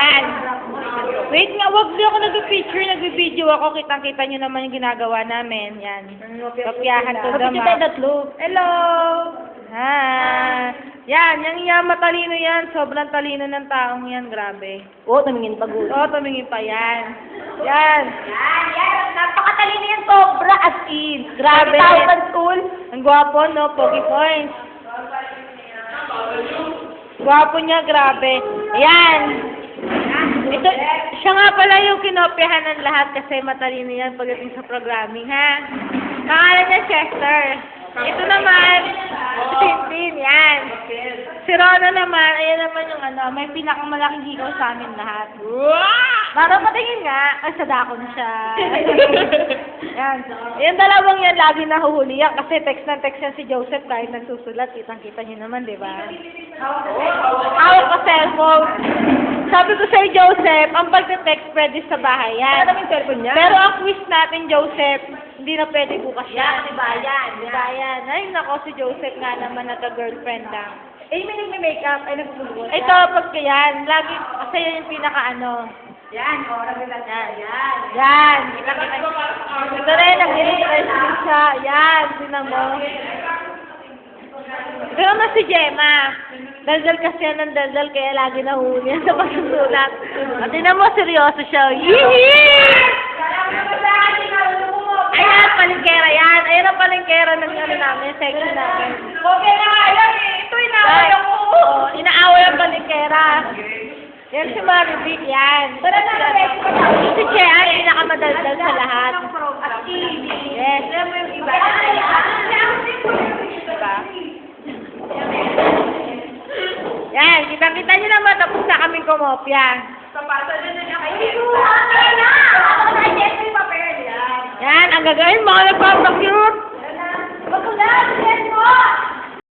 Yan. Wait nga, wag di ako nag-picture, nag-video ako. Kitang-kita nyo naman yung ginagawa namin. Yan. Kopyahan to the map. Hello! Ha. Yan, yung matalino yan. Sobrang talino ng taong yan. Grabe. Tumingin pa gulo. Tumingin pa yan. Yan. Napakatalino yan, sobra, as in. Grabe. Tawag school. Ang gwapo, no? Pogi points. Gwapo niya, grabe. Ayan. Ito, siya nga pala yung kinopyahan ng lahat kasi matalino yan pagdating sa programming, ha? Pangalan niya Chester. Ito naman, Tintin, yan. Si Rona naman, ayan naman yung may pinakamalaking hikaw sa amin lahat. Para patingin nga, ay sadakon siya. Yan. Yung dalawang yan, lagi nahuhuli yan kasi text ng text yan si Joseph kahit nagsusulat. Kitang-kita niyo naman, di ba? Hawak ko cellphone. Sabi ko sa'yo, Joseph, ang pagte-text pwede sa bahay yan. Ano naman yung cellphone niya? Pero ang quiz natin, Joseph, hindi na pwede bukas yan. Bayan. Bayan. Ay, nako, si Joseph nga naman nagka-girlfriend lang. May nagme-makeup, ay nagpupulungan. Ito, pagka yan, lagi, kasi yan yung pinaka-ano. Yan, naglalagay yan. Yan. Ito rin, nag-refresh din siya. Yan, tinan mo. Ito naman si Gemma. Daldal kasi yan ng daldal, kaya lagi nahuli yan sa pagsusulat. At tinan mo, seryoso siya. Yee! Ayan, palengkera yan. Ayan ang palengkera ng namin, section namin. Okay na nga yan eh. Ito inaaway ako. Inaaway ang palengkera. Yan si Maribik, yan. Si Chea, pinakamadaldal sa lahat. Yes. Alam mo yung iba. Diba? Yan, kita-kita nyo naman, tapos na kaming kumopya. Yan, ang gagawin, mga nagpapakyo.